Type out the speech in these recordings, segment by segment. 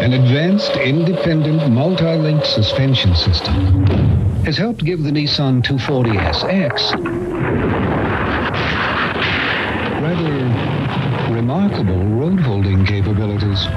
An advanced, independent, multi-link suspension system has helped give the Nissan 240 SX rather remarkable road-holding capabilities.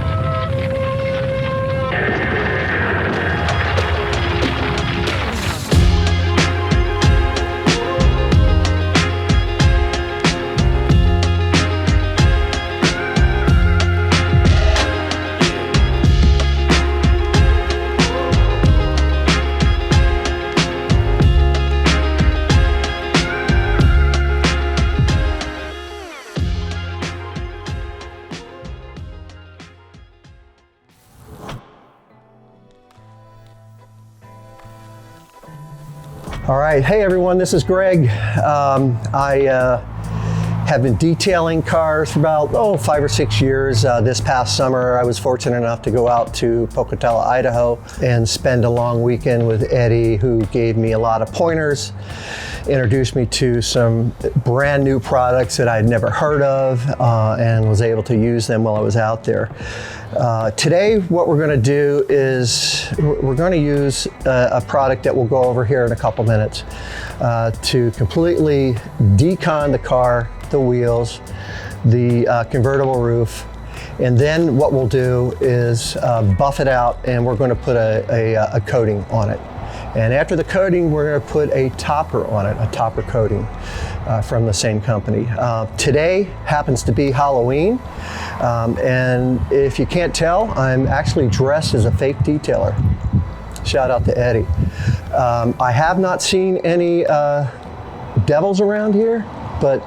All right, hey everyone, this is Greg. I have been detailing cars for about 5 or 6 years. This past summer, I was fortunate enough to go out to Pocatello, Idaho, and spend a long weekend with Eddie, who gave me a lot of pointers, introduced me to some brand new products that I'd never heard of, and was able to use them while I was out there. Today, what we're going to do is we're going to use a product that we'll go over here in a couple minutes to completely decon the car, the wheels, the convertible roof, and then what we'll do is buff it out, and we're going to put a coating on it. And after the coating, we're going to put a topper on it, a topper coating from the same company. Today happens to be Halloween, and if you can't tell, I'm actually dressed as a fake detailer. Shout out to Eddie. I have not seen any devils around here, but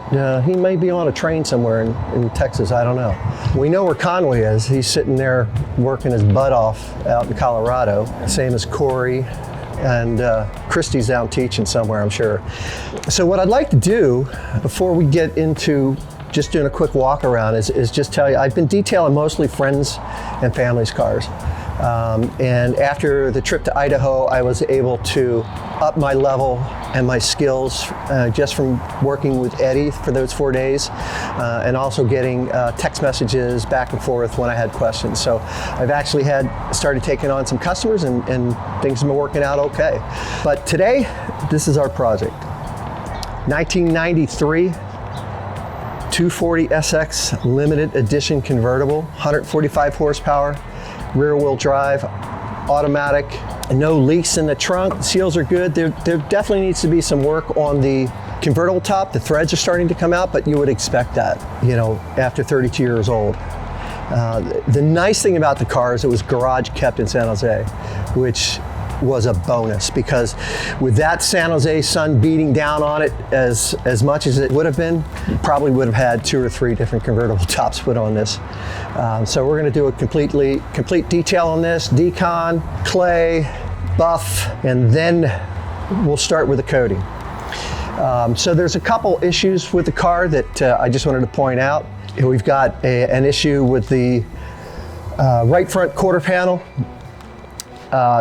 he may be on a train somewhere in Texas, I don't know. We know where Conway is. He's sitting there working his butt off out in Colorado. Same as Corey. And Christy's down teaching somewhere, I'm sure. So what I'd like to do before we get into just doing a quick walk around is just tell you, I've been detailing mostly friends and family's cars. And after the trip to Idaho, I was able to up my level and my skills just from working with Eddie for those 4 days, and also getting text messages back and forth when I had questions. So I've actually started taking on some customers, and things have been working out okay. But today, this is our project. 1993 240 SX Limited Edition Convertible, 145 horsepower, rear wheel drive, automatic, no leaks in the trunk, seals are good. There definitely needs to be some work on the convertible top. The threads are starting to come out, but you would expect that, after 32 years old. The nice thing about the car is it was garage kept in San Jose, which was a bonus, because with that San Jose sun beating down on it as much as it would have been, probably would have had 2 or 3 different convertible tops put on this. So we're going to do a complete detail on this, decon, clay, buff, and then we'll start with the coating. So there's a couple issues with the car that I just wanted to point out. We've got an issue with the right front quarter panel.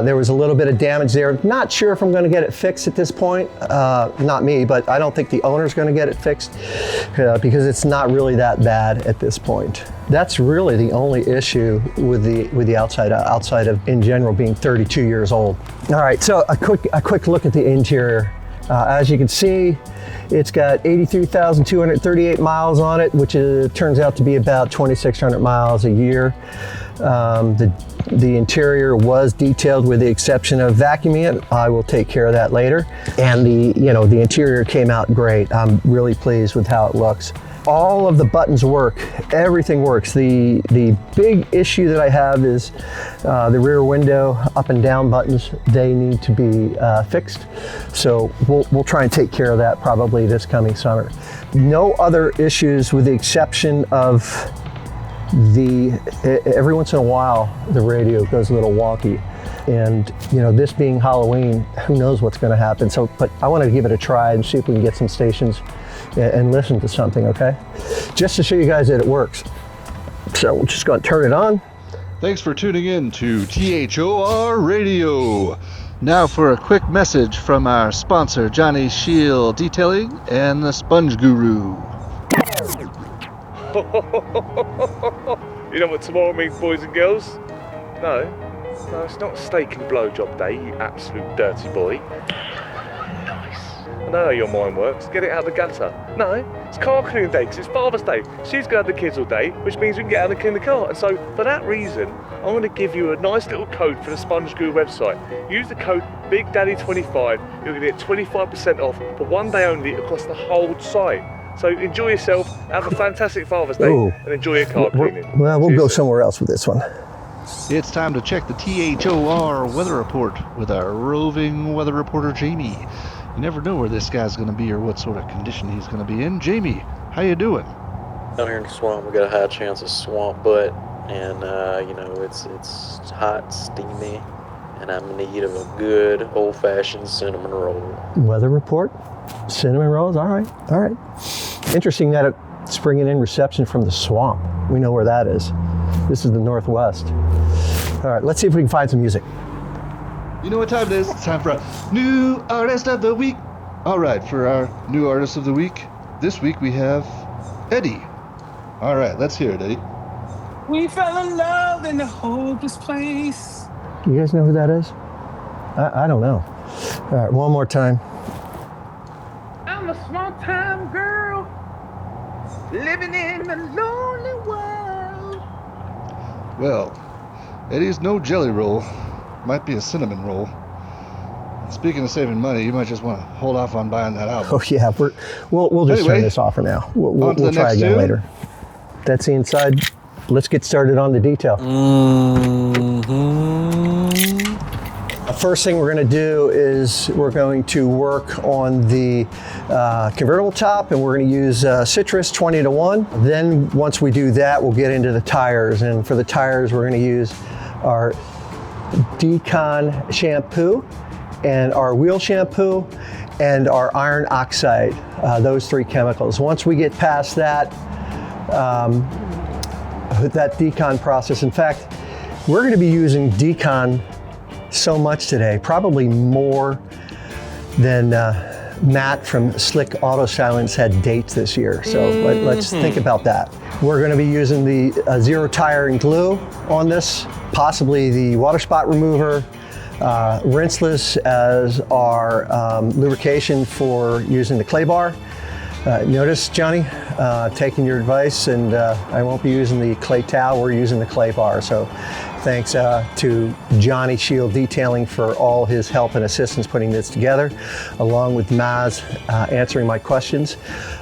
There was a little bit of damage there. Not sure if I'm going to get it fixed at this point. Not me, but I don't think the owner's going to get it fixed because it's not really that bad at this point. That's really the only issue with the outside of, in general, being 32 years old. All right, so a quick look at the interior. As you can see, it's got 83,238 miles on it, which turns out to be about 2,600 miles a year. The interior was detailed with the exception of vacuuming it. I will take care of that later. And the interior came out great. I'm really pleased with how it looks. All of the buttons work, everything works. The big issue that I have is the rear window up and down buttons. They need to be fixed. So we'll try and take care of that probably this coming summer. No other issues with the exception of every once in a while the radio goes a little wonky, and this being Halloween, who knows what's going to happen. So, but I wanted to give it a try and see if we can get some stations and listen to something, okay? Just to show you guys that it works. So we're just going to turn it on. Thanks for tuning in to THOR Radio. Now for a quick message from our sponsor, Johnny Shield Detailing and the Sponge Guru. You know what tomorrow means, boys and girls? No, it's not steak and blowjob day, you absolute dirty boy. I know how your mind works. Get it out of the gutter. No, it's car cleaning day because it's Father's Day. She's going to have the kids all day, which means we can get out and clean the car. And so, for that reason, I'm going to give you a nice little code for the Sponge Guru website. Use the code BigDaddy25. You're going to get 25% off for one day only across the whole site. So enjoy yourself, have a fantastic Father's Day, and enjoy your car cleaning. Well, we'll go somewhere else with this one. It's time to check the THOR weather report with our roving weather reporter, Jamie. You never know where this guy's going to be or what sort of condition he's going to be in. Jamie, how you doing? Down here in the swamp, we got a high chance of swamp butt, and it's hot, steamy, and I'm in need of a good old-fashioned cinnamon roll. Weather report, cinnamon rolls. All right. Interesting that it's bringing in reception from the swamp. We know where that is. This is the Northwest. All right, let's see if we can find some music. You know what time it is? It's time for a new artist of the week. All right, for our new artist of the week, this week we have Eddie. All right, let's hear it, Eddie. We fell in love in a hopeless place. You guys know who that is? I don't know. All right, one more time. I'm a small time girl living in a lonely world. Well, Eddie's no jelly roll. Might be a cinnamon roll. Speaking of saving money, you might just want to hold off on buying that album. Oh yeah, we'll just turn this off for now. We'll try again tune. later. That's the inside. Let's get started on the detail. The first thing we're going to do is we're going to work on the convertible top, and we're going to use Citrus 20-1. Then once we do that, we'll get into the tires. And for the tires, we're going to use our Decon shampoo and our wheel shampoo and our iron oxide, those three chemicals. Once we get past that, with that decon process, in fact, we're going to be using decon so much today, probably more than Matt from Slick Auto Silence had dates this year. So let's think about that. We're going to be using the zero tire and glue on this, possibly the water spot remover, rinseless as our lubrication for using the clay bar. Notice, Johnny, taking your advice, and I won't be using the clay towel, we're using the clay bar. So thanks to Johnny Shield Detailing for all his help and assistance putting this together, along with Maz answering my questions.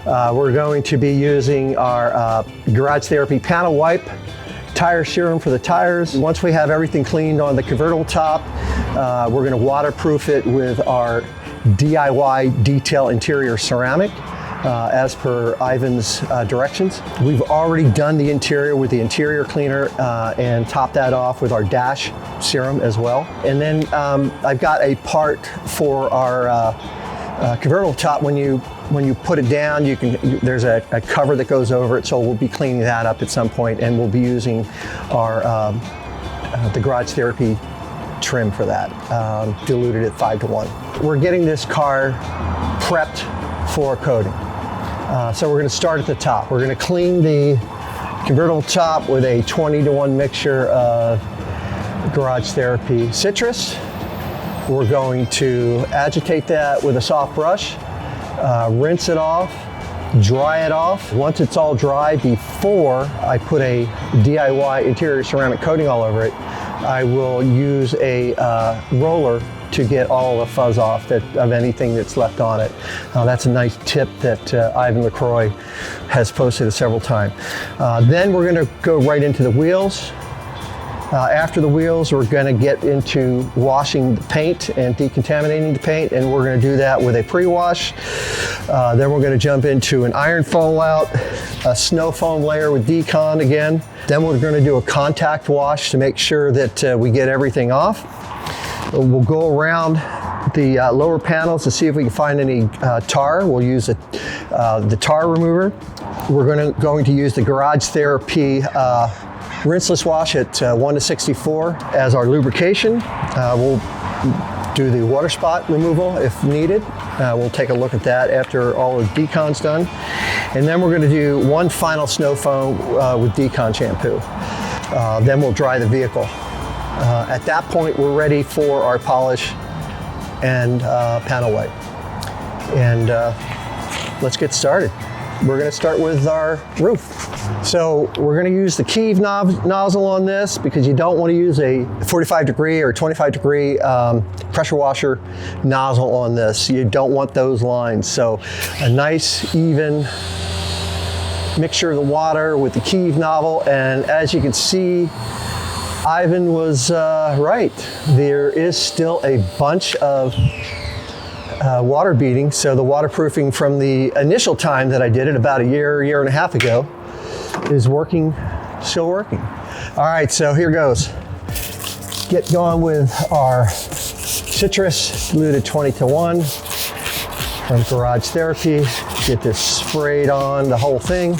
We're going to be using our Garage Therapy panel wipe, tire serum for the tires. Once we have everything cleaned on the convertible top, we're going to waterproof it with our DIY detail interior ceramic. As per Ivan's directions. We've already done the interior with the interior cleaner and topped that off with our dash serum as well. And then I've got a part for our convertible top. When you put it down, there's a cover that goes over it, so we'll be cleaning that up at some point, and we'll be using our the Garage Therapy trim for that, diluted at 5-1. We're getting this car prepped for coating. So we're going to start at the top. We're going to clean the convertible top with a 20-1 mixture of Garage Therapy Citrus. We're going to agitate that with a soft brush, rinse it off, dry it off. Once it's all dry, before I put a DIY interior ceramic coating all over it, I will use a roller to get all the fuzz off of anything that's left on it. That's a nice tip that Ivan LaCroix has posted several times. Then we're going to go right into the wheels. After the wheels, we're going to get into washing the paint and decontaminating the paint, and we're going to do that with a pre-wash. Then we're going to jump into an iron fallout, a snow foam layer with decon again. Then we're going to do a contact wash to make sure that we get everything off. We'll go around the lower panels to see if we can find any tar. We'll use the tar remover. We're going to use the Garage Therapy rinseless wash at 1:64 as our lubrication. We'll do the water spot removal if needed. We'll take a look at that after all the decon's done. And then we're going to do one final snow foam with decon shampoo. Then we'll dry the vehicle. At that point, we're ready for our polish and panel wipe. And let's get started. We're going to start with our roof. So we're going to use the Keeve nozzle on this because you don't want to use a 45 degree or 25 degree pressure washer nozzle on this. You don't want those lines. So a nice even mixture of the water with the Keeve nozzle, and as you can see, Ivan was right. There is still a bunch of water beading, so the waterproofing from the initial time that I did it about a year and a half ago is working, still working. All right, so here goes. Get going with our citrus diluted 20:1 from Garage Therapy. Get this sprayed on the whole thing.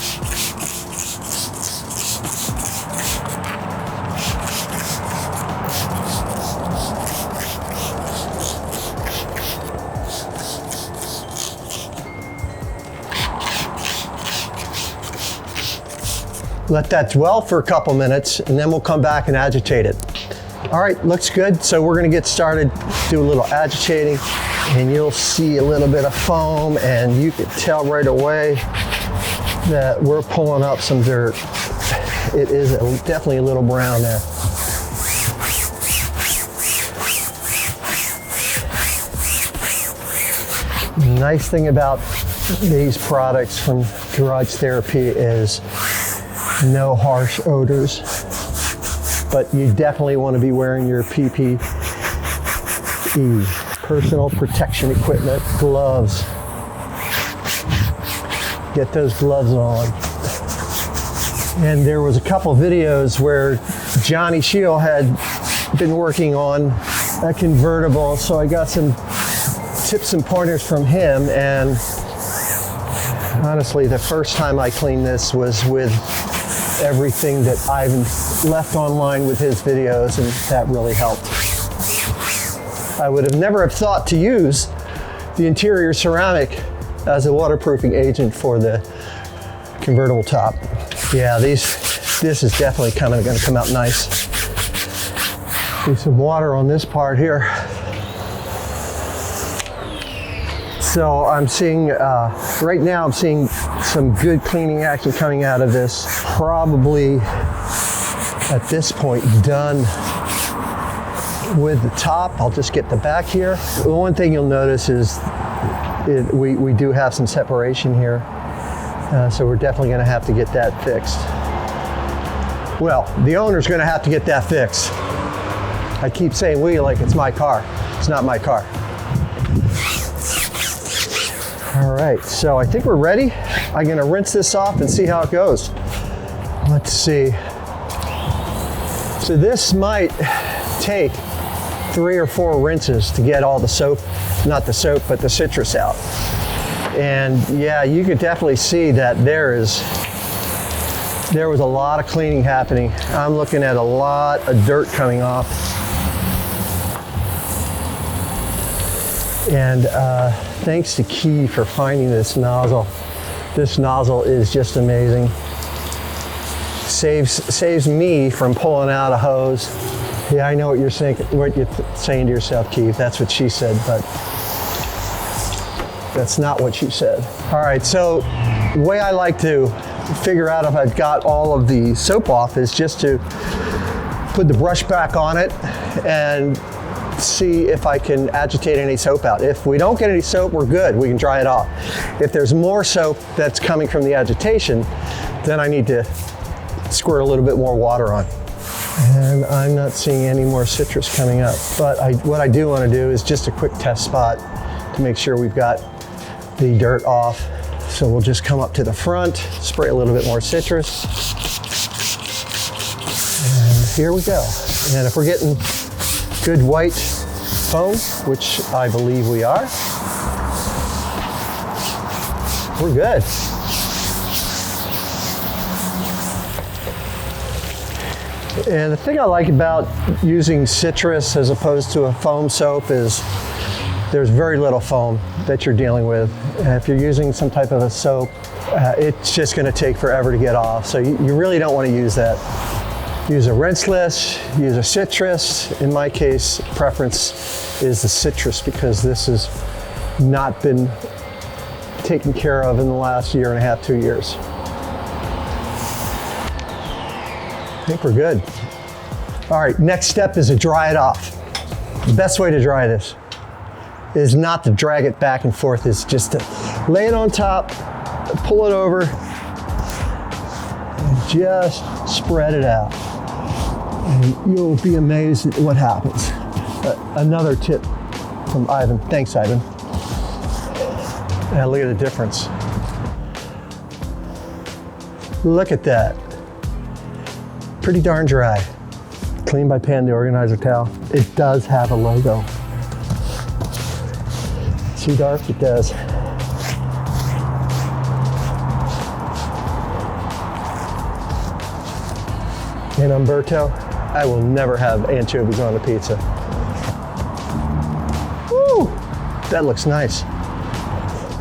Let that dwell for a couple minutes, and then we'll come back and agitate it. All right, looks good. So we're gonna get started, do a little agitating, and you'll see a little bit of foam, and you can tell right away that we're pulling up some dirt. It is definitely a little brown there. The nice thing about these products from Garage Therapy is no harsh odors, but you definitely want to be wearing your PPE, personal protection equipment, gloves. Get those gloves on. And there was a couple videos where Johnny Shield had been working on a convertible, so I got some tips and pointers from him, and honestly, the first time I cleaned this was with everything that Ivan left online with his videos, and that really helped. I would have never have thought to use the interior ceramic as a waterproofing agent for the convertible top. Yeah, this is definitely going to come out nice. Do some water on this part here. So I'm seeing, right now I'm seeing some good cleaning action coming out of this. Probably at this point done with the top. I'll just get the back here. The one thing you'll notice is we do have some separation here. So we're definitely gonna have to get that fixed. Well, the owner's gonna have to get that fixed. I keep saying we like it's my car. It's not my car. All right, so I think we're ready. I'm gonna rinse this off and see how it goes. Let's see. So this might take 3 or 4 rinses to get all the soap, not the soap, but the citrus out. And yeah, you could definitely see that there was a lot of cleaning happening. I'm looking at a lot of dirt coming off. And thanks to Key for finding this nozzle. This nozzle is just amazing. Saves me from pulling out a hose. Yeah, I know what you're saying to yourself, Keith. That's what she said, but that's not what she said. All right, so the way I like to figure out if I've got all of the soap off is just to put the brush back on it and see if I can agitate any soap out. If we don't get any soap, we're good. We can dry it off. If there's more soap that's coming from the agitation, then I need to squirt a little bit more water on. And I'm not seeing any more citrus coming up. But what I do want to do is just a quick test spot to make sure we've got the dirt off. So we'll just come up to the front, spray a little bit more citrus. And here we go. And if we're getting good white foam, which I believe we are, we're good. And the thing I like about using citrus as opposed to a foam soap is there's very little foam that you're dealing with. If you're using some type of a soap, it's just going to take forever to get off. So you really don't want to use that. use a rinseless, use a citrus. In my case, preference is the citrus because this has not been taken care of in the last year and a half, 2 years. I think we're good. All right, next step is to dry it off. The best way to dry this is not to drag it back and forth, is just to lay it on top, pull it over, and just spread it out. And you'll be amazed at what happens. Another tip from Ivan. Thanks, Ivan. Now look at the difference. Look at that. Pretty darn dry. Clean by Pan, the organizer towel. It does have a logo. Too dark? It does. In Umberto, I will never have anchovies on a pizza. Woo! That looks nice.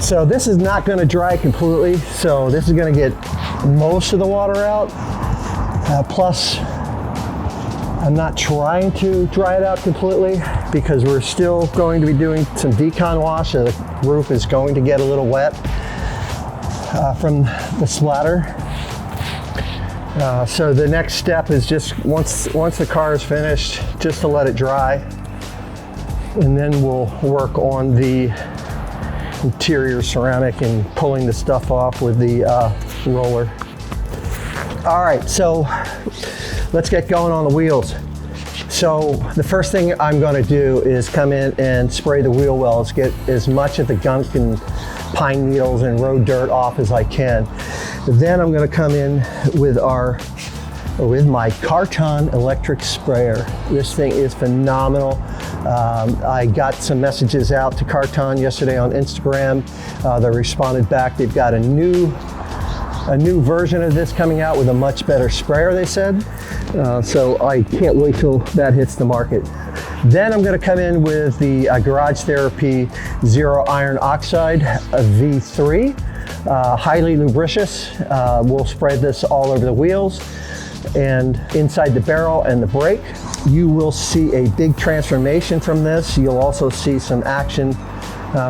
So this is not going to dry completely, so this is going to get most of the water out. Plus, I'm not trying to dry it out completely because we're still going to be doing some decon wash. So the roof is going to get a little wet from the splatter. So the next step is just once the car is finished, just to let it dry, and then we'll work on the interior ceramic and pulling the stuff off with the roller. All right, so let's get going on the wheels. So the first thing I'm going to do is come in and spray the wheel wells, get as much of the gunk and pine needles and road dirt off as I can. Then I'm going to come in with my Carton electric sprayer. This thing is phenomenal. I got some messages out to Carton yesterday on Instagram. They responded back. They've got a new version of this coming out with a much better sprayer, they said. So I can't wait till that hits the market. Then I'm going to come in with the Garage Therapy Zero Iron Oxide V3. Highly lubricious. We'll spread this all over the wheels and inside the barrel and the brake. You will see a big transformation from this. You'll also see some action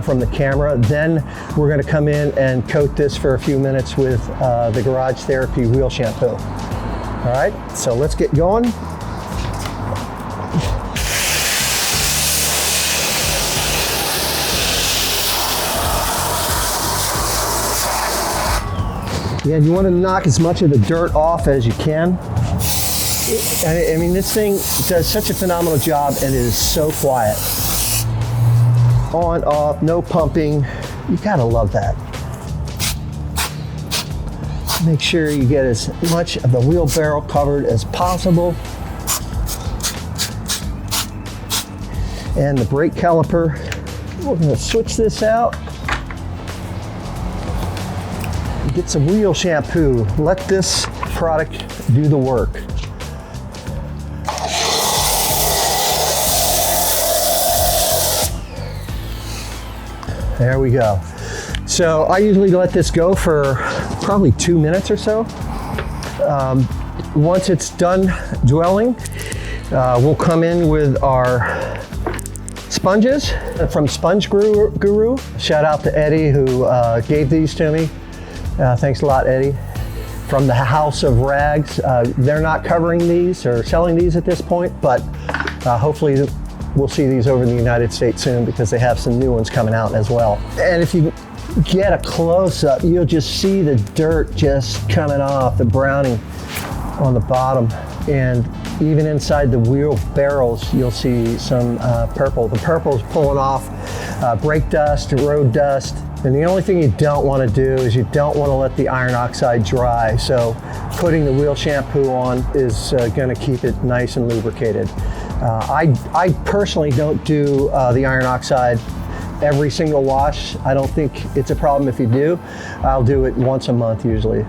from the camera. Then we're going to come in and coat this for a few minutes with the Garage Therapy wheel shampoo. All right, so let's get going. Yeah, you want to knock as much of the dirt off as you can. I mean, this thing does such a phenomenal job and it is so quiet. On, off, no pumping. You gotta love that. Make sure you get as much of the wheel barrel covered as possible. And the brake caliper, we're gonna switch this out. Get some wheel shampoo. Let this product do the work. There we go. So I usually let this go for probably 2 minutes or so. Once it's done dwelling, we'll come in with our sponges from Sponge Guru. Shout out to Eddie who gave these to me. Thanks a lot, Eddie. From the House of Rags. They're not covering these or selling these at this point, but hopefully we'll see these over in the United States soon because they have some new ones coming out as well. And if you get a close-up, you'll just see the dirt just coming off, the browning on the bottom. And even inside the wheel barrels, you'll see some purple. The purple's pulling off brake dust, road dust. And the only thing you don't want to do is you don't want to let the iron oxide dry. So putting the wheel shampoo on is going to keep it nice and lubricated. I personally don't do the iron oxide every single wash. I don't think it's a problem if you do. I'll do it once a month usually.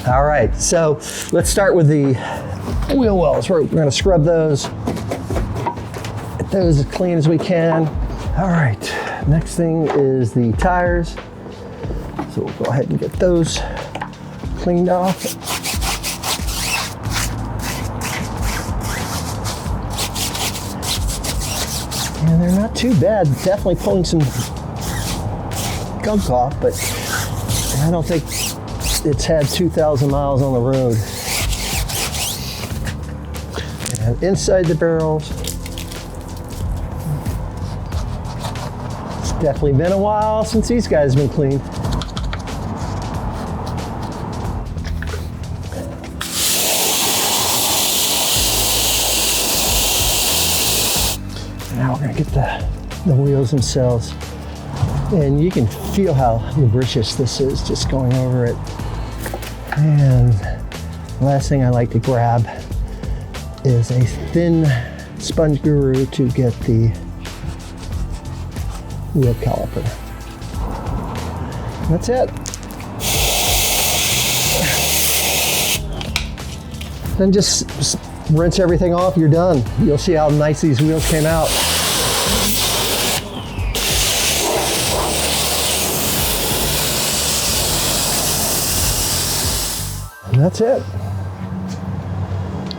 All right, so let's start with the wheel wells. We're going to scrub those, get those as clean as we can. All right, next thing is the tires. So we'll go ahead and get those cleaned off. not too bad. Definitely pulling some gunk off, but I don't think it's had 2,000 miles on the road. And inside the barrels, it's definitely been a while since these guys have been cleaned. Now we're gonna get the wheels themselves. And you can feel how lubricious this is just going over it. And the last thing I like to grab is a thin sponge guru to get the wheel caliper. That's it. Then just rinse everything off, you're done. You'll see how nice these wheels came out. And that's it.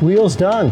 Wheels done.